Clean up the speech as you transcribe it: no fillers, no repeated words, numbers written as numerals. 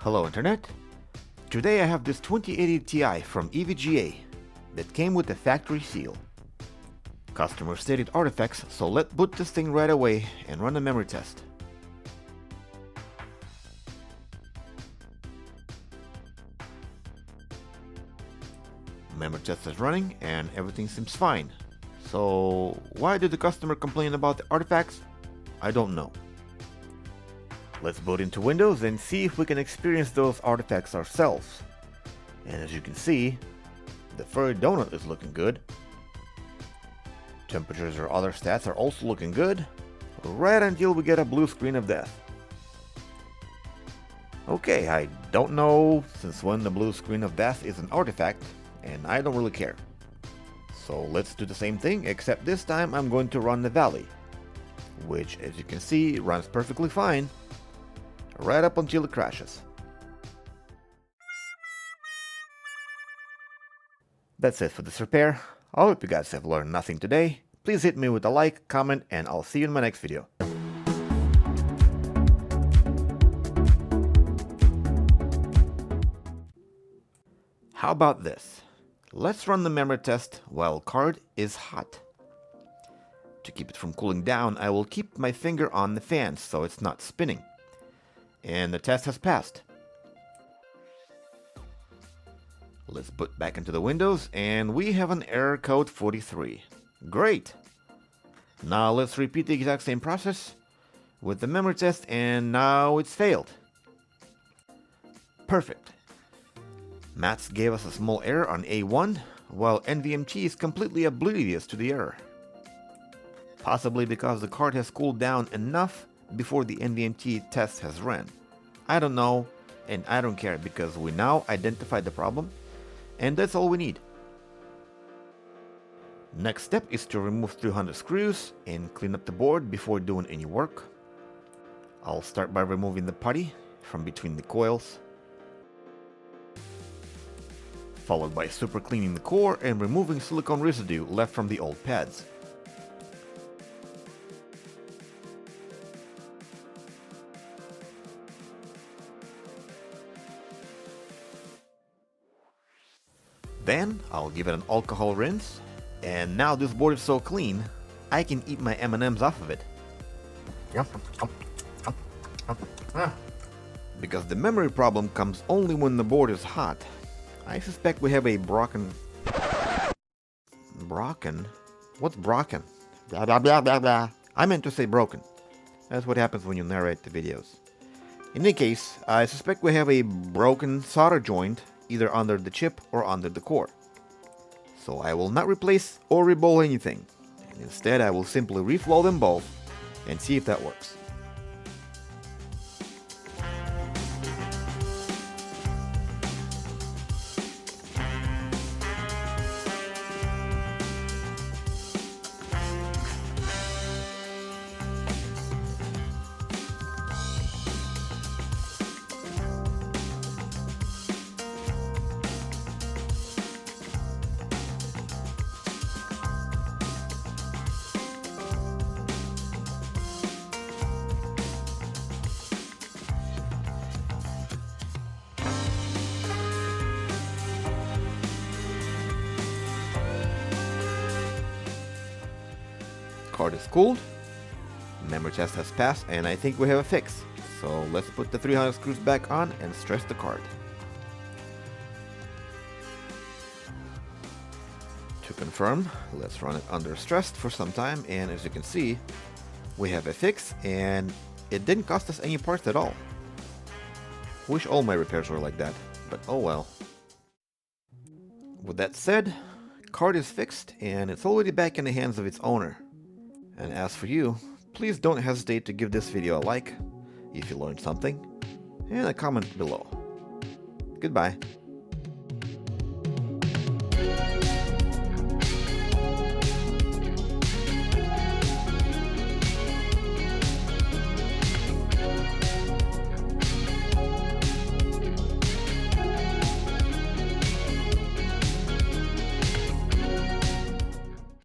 Hello Internet! Today I have this 2080 Ti from EVGA that came with a factory seal. Customer stated artifacts, so let's boot this thing right away and run a memory test. Memory test is running and everything seems fine. So why did the customer complain about the artifacts? I don't know. Let's boot into Windows and see if we can experience those artifacts ourselves. And as you can see, the furry donut is looking good. Temperatures or other stats are also looking good, right until we get a blue screen of death. Okay, I don't know since when the blue screen of death is an artifact, and I don't really care. So let's do the same thing, except this time I'm going to run the Valley, which as you can see runs perfectly fine, right up until it crashes. That's it for this repair. I hope you guys have learned nothing today. Please hit me with a like, comment, and I'll see you in my next video. How about this? Let's run the memory test while card is hot. To keep it from cooling down, I will keep my finger on the fan so it's not spinning. And the test has passed. Let's boot back into the Windows and we have an error code 43. Great! Now let's repeat the exact same process with the memory test and now it's failed. Perfect. Maths gave us a small error on A1 while NVMT is completely oblivious to the error. Possibly because the card has cooled down enough before the NVMT test has ran. I don't know, and I don't care because we now identified the problem, and that's all we need. Next step is to remove 300 screws and clean up the board before doing any work. I'll start by removing the putty from between the coils, followed by super cleaning the core and removing silicone residue left from the old pads. Then I'll give it an alcohol rinse, and now this board is so clean, I can eat my M&Ms off of it. Because the memory problem comes only when the board is hot. I suspect we have a broken... Broken? What's broken? Blah blah blah blah blah. I meant to say broken. That's what happens when you narrate the videos. In any case, I suspect we have a broken solder joint either under the chip or under the core. So I will not replace or reball anything, and instead I will simply reflow them both and see if that works. Card is cooled, memory test has passed, and I think we have a fix. So let's put the 300 screws back on and stress the card. To confirm, let's run it under stress for some time, and as you can see, we have a fix and it didn't cost us any parts at all. Wish all my repairs were like that, but oh well. With that said, card is fixed and it's already back in the hands of its owner. And as for you, please don't hesitate to give this video a like if you learned something, and a comment below. Goodbye.